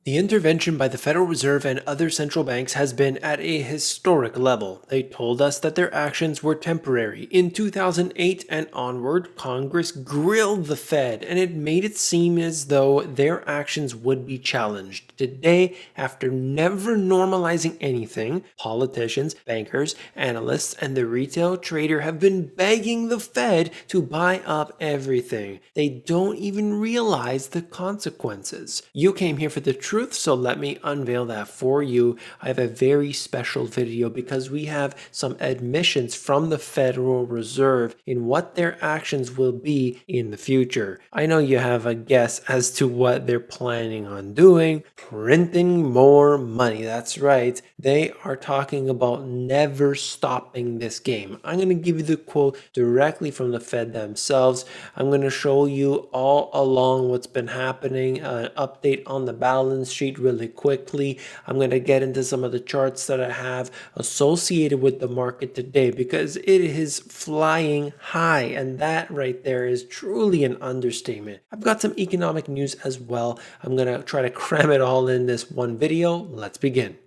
The intervention by the Federal Reserve and other central banks has been at a historic level. They told us that their actions were temporary. In 2008 and onward, Congress grilled the Fed, and it made it seem as though their actions would be challenged. Today, after never normalizing anything, politicians, bankers, analysts, and the retail trader have been begging the Fed to buy up everything. They don't even realize the consequences. You came here for the truth, so let me unveil that for you. I have a very special video because we have some admissions from the Federal Reserve in what their actions will be in the future. I know you have a guess as to what they're planning on doing: printing more money. That's right. They are talking about never stopping this game. I'm going to give you the quote directly from the Fed themselves. I'm going to show you all along what's been happening, an update on the balance sheet really quickly. I'm going to get into some of the charts that I have associated with the market today because it is flying high, and that right there is truly an understatement. I've got some economic news as well. I'm going to try to cram it all in this one video. Let's begin.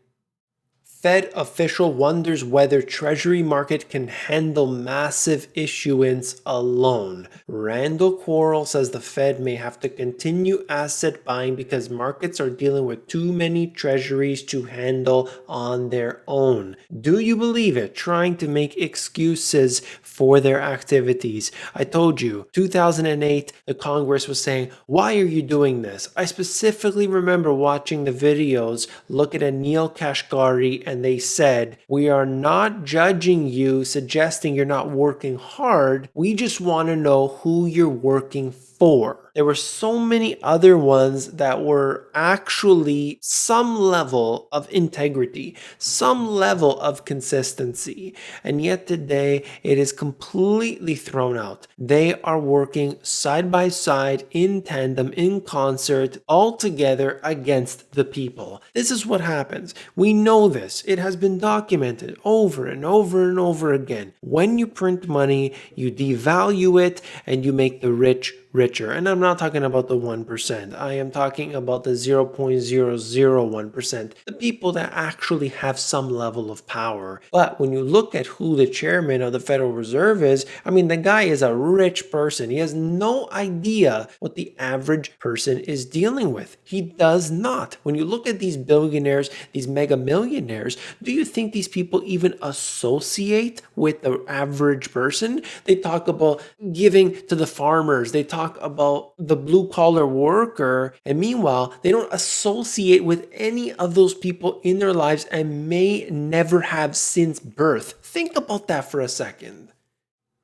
Fed official wonders whether Treasury market can handle massive issuance alone. Randall Quarles says the Fed may have to continue asset buying because markets are dealing with too many treasuries to handle on their own. Do you believe it? Trying to make excuses for their activities. I told you, 2008, the Congress was saying, why are you doing this? I specifically remember watching the videos, looking at Neil Kashkari, and they said, we are not judging you, suggesting you're not working hard. We just want to know who you're working for. There were so many other ones that were actually some level of integrity, some level of consistency. And yet today it is completely thrown out. They are working side by side, in tandem, in concert, all together against the people. This is what happens. We know this. It has been documented over and over and over again. When you print money, you devalue it and you make the rich richer. And I'm not talking about the 1%. I am talking about the 0.001%, the people that actually have some level of power. But when you look at who the chairman of the Federal Reserve is, I mean, the guy is a rich person. He has no idea what the average person is dealing with. He does not. When you look at these billionaires, these mega millionaires, do you think these people even associate with the average person? They talk about giving to the farmers. They talk about the blue collar worker, and meanwhile they don't associate with any of those people in their lives and may never have since birth. Think about that for a second.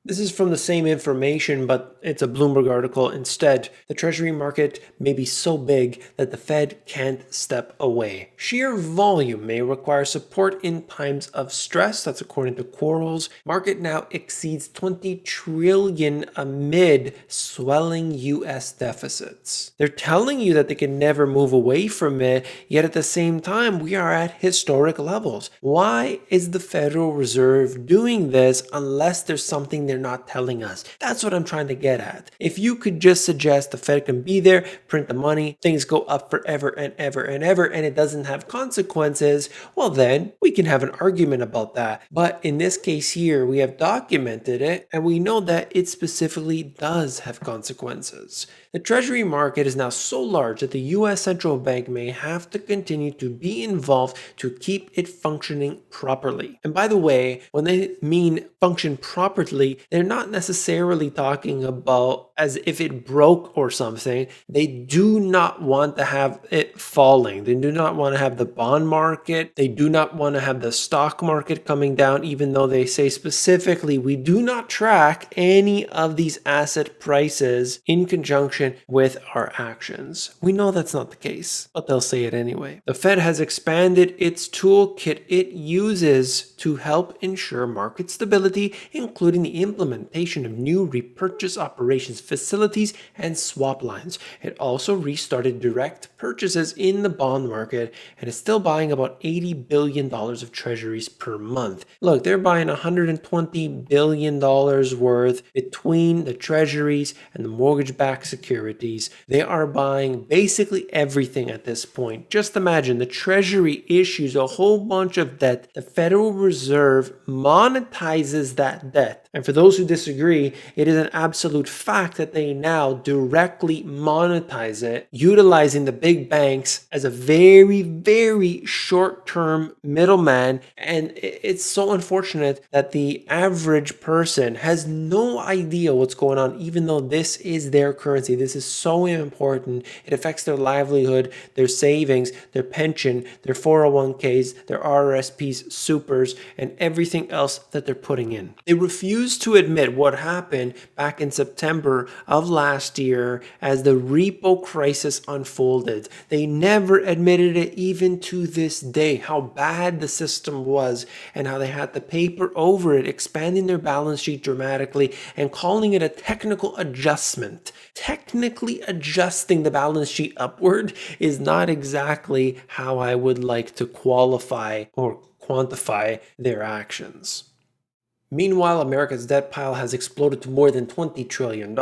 This is from the same information, but it's a Bloomberg article instead. The Treasury market may be so big that the Fed can't step away. Sheer volume may require support in times of stress. That's according to Quarles. Market now exceeds 20 trillion amid swelling US deficits. They're telling you that they can never move away from it, yet at the same time, we are at historic levels. Why is the Federal Reserve doing this unless there's something they're not telling us? That's what I'm trying to get at. If you could just suggest the Fed can be there, print the money, things go up forever and ever and ever, and it doesn't have consequences, well then we can have an argument about that. But in this case here, we have documented it and we know that it specifically does have consequences. The Treasury market is now so large that the US central bank may have to continue to be involved to keep it functioning properly. And by the way, when they mean function properly, they're not necessarily talking about as if it broke or something. They do not want to have it falling. They do not want to have the bond market. They do not want to have the stock market coming down, even though they say specifically we do not track any of these asset prices in conjunction with our actions. We know that's not the case, but they'll say it anyway. The Fed has expanded its toolkit it uses to help ensure market stability, including the implementation of new repurchase operations facilities and swap lines. It also restarted direct purchases in the bond market and is still buying about $80 billion of treasuries per month. Look, they're buying $120 billion worth between the treasuries and the mortgage-backed securities. They are buying basically everything at this point. Just imagine the treasury issues a whole bunch of debt. The Federal Reserve monetizes that debt. And for those who disagree, it is an absolute fact that they now directly monetize it, utilizing the big banks as a very, very short-term middleman. And it's so unfortunate that the average person has no idea what's going on, even though this is their currency. This is so important. It affects their livelihood, their savings, their pension, their 401ks, their RRSPs, supers, and everything else that they're putting in. They refuse to admit what happened back in September of last year as the repo crisis unfolded. They never admitted it even to this day, how bad the system was and how they had to paper over it, expanding their balance sheet dramatically and calling it a technical adjustment. Technically adjusting the balance sheet upward is not exactly how I would like to qualify or quantify their actions. Meanwhile, America's debt pile has exploded to more than $20 trillion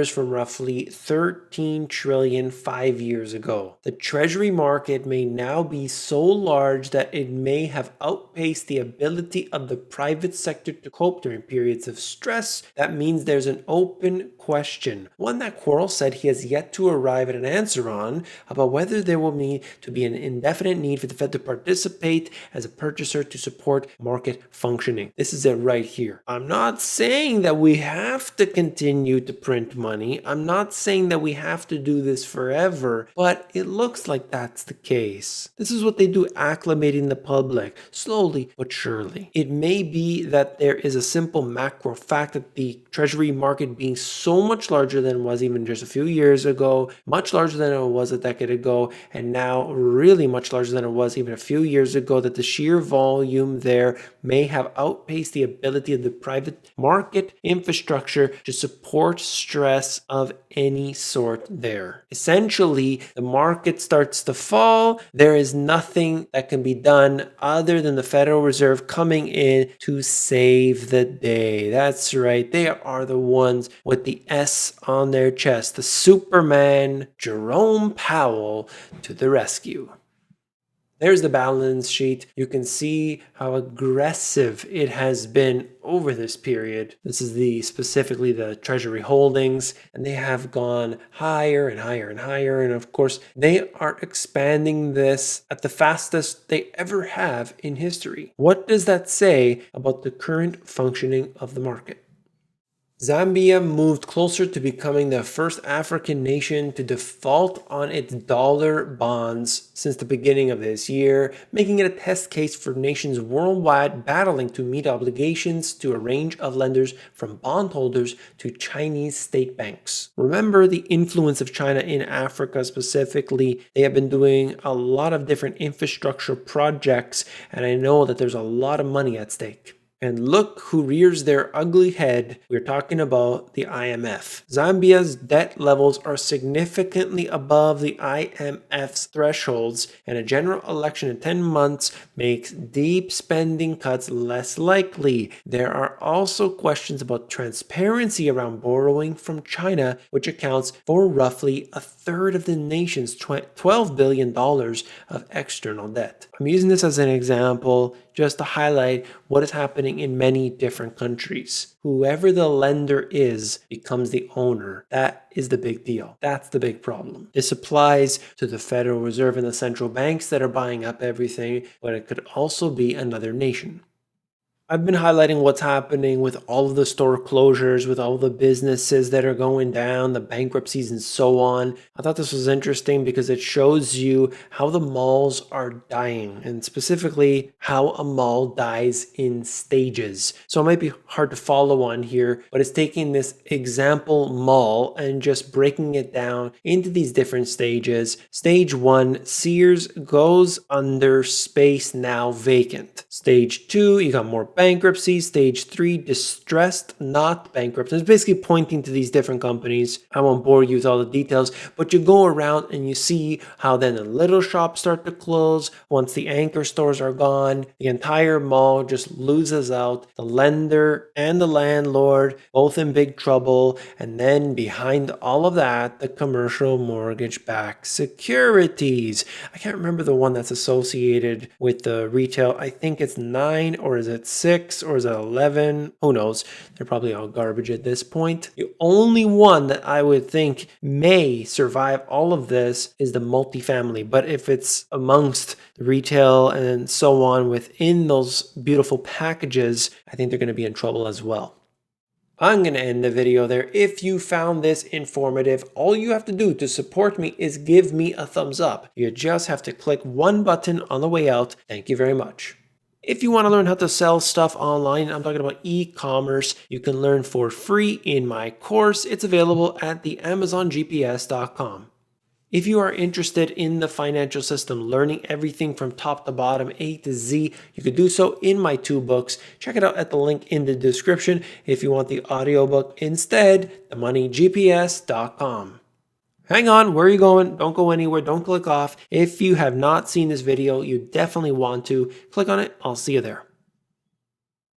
from roughly $13 trillion 5 years ago. The Treasury market may now be so large that it may have outpaced the ability of the private sector to cope during periods of stress. That means there's an open question, one that Quarles said he has yet to arrive at an answer on, about whether there will need to be an indefinite need for the Fed to participate as a purchaser to support market functioning. This is it right here. I'm not saying that we have to continue to print money. I'm not saying that we have to do this forever, but it looks like that's the case. This is what they do, acclimating the public, slowly but surely. It may be that there is a simple macro fact that the Treasury market being so much larger than it was even just a few years ago, much larger than it was a decade ago, and now really much larger than it was even a few years ago, that the sheer volume there may have outpaced the ability of the private market infrastructure to support stress of any sort there. Essentially, the market starts to fall. There is nothing that can be done other than the Federal Reserve coming in to save the day. That's right. They are the ones with the S on their chest. The Superman, Jerome Powell, to the rescue. There's the balance sheet. You can see how aggressive it has been over this period. This is specifically the Treasury holdings, and they have gone higher and higher and higher. And of course, they are expanding this at the fastest they ever have in history. What does that say about the current functioning of the market? Zambia moved closer to becoming the first African nation to default on its dollar bonds since the beginning of this year, making it a test case for nations worldwide battling to meet obligations to a range of lenders from bondholders to Chinese state banks. Remember the influence of China in Africa specifically. They have been doing a lot of different infrastructure projects, and I know that there's a lot of money at stake. And look who rears their ugly head. We're talking about the IMF. Zambia's debt levels are significantly above the IMF's thresholds, and a general election in 10 months makes deep spending cuts less likely. There are also questions about transparency around borrowing from China, which accounts for roughly a third of the nation's $12 billion of external debt. I'm using this as an example just to highlight what is happening in many different countries. Whoever the lender is becomes the owner. That is the big deal. That's the big problem. This applies to the Federal Reserve and the central banks that are buying up everything, but it could also be another nation. I've been highlighting what's happening with all of the store closures, with all the businesses that are going down, the bankruptcies and so on. I thought this was interesting because it shows you how the malls are dying, and specifically how a mall dies in stages. So it might be hard to follow on here, but it's taking this example mall and just breaking it down into these different stages. Stage 1, Sears goes under, space now vacant. Stage 2, you got more bankruptcy, stage 3 distressed, not bankrupt. It's basically pointing to these different companies. I won't bore you with all the details, but you go around and you see how then the little shops start to close. Once the anchor stores are gone, the entire mall just loses out. The lender and the landlord both in big trouble. And then behind all of that, the commercial mortgage-backed securities. I can't remember the one that's associated with the retail. I think it's 9, or is it 6, or is it 11? Who knows? They're probably all garbage at this point. The only one that I would think may survive all of this is the multifamily. But if it's amongst the retail and so on within those beautiful packages, I think they're going to be in trouble as well. I'm going to end the video there. If you found this informative, all you have to do to support me is give me a thumbs up. You just have to click one button on the way out. Thank you very much. If you want to learn how to sell stuff online, I'm talking about e-commerce, you can learn for free in my course. It's available at the AmazonGPS.com. If you are interested in the financial system, learning everything from top to bottom, A to Z, you could do so in my 2 books. Check it out at the link in the description. If you want the audiobook instead, themoneygps.com. Hang on, where are you going? Don't go anywhere, don't click off. If you have not seen this video, you definitely want to. Click on it, I'll see you there.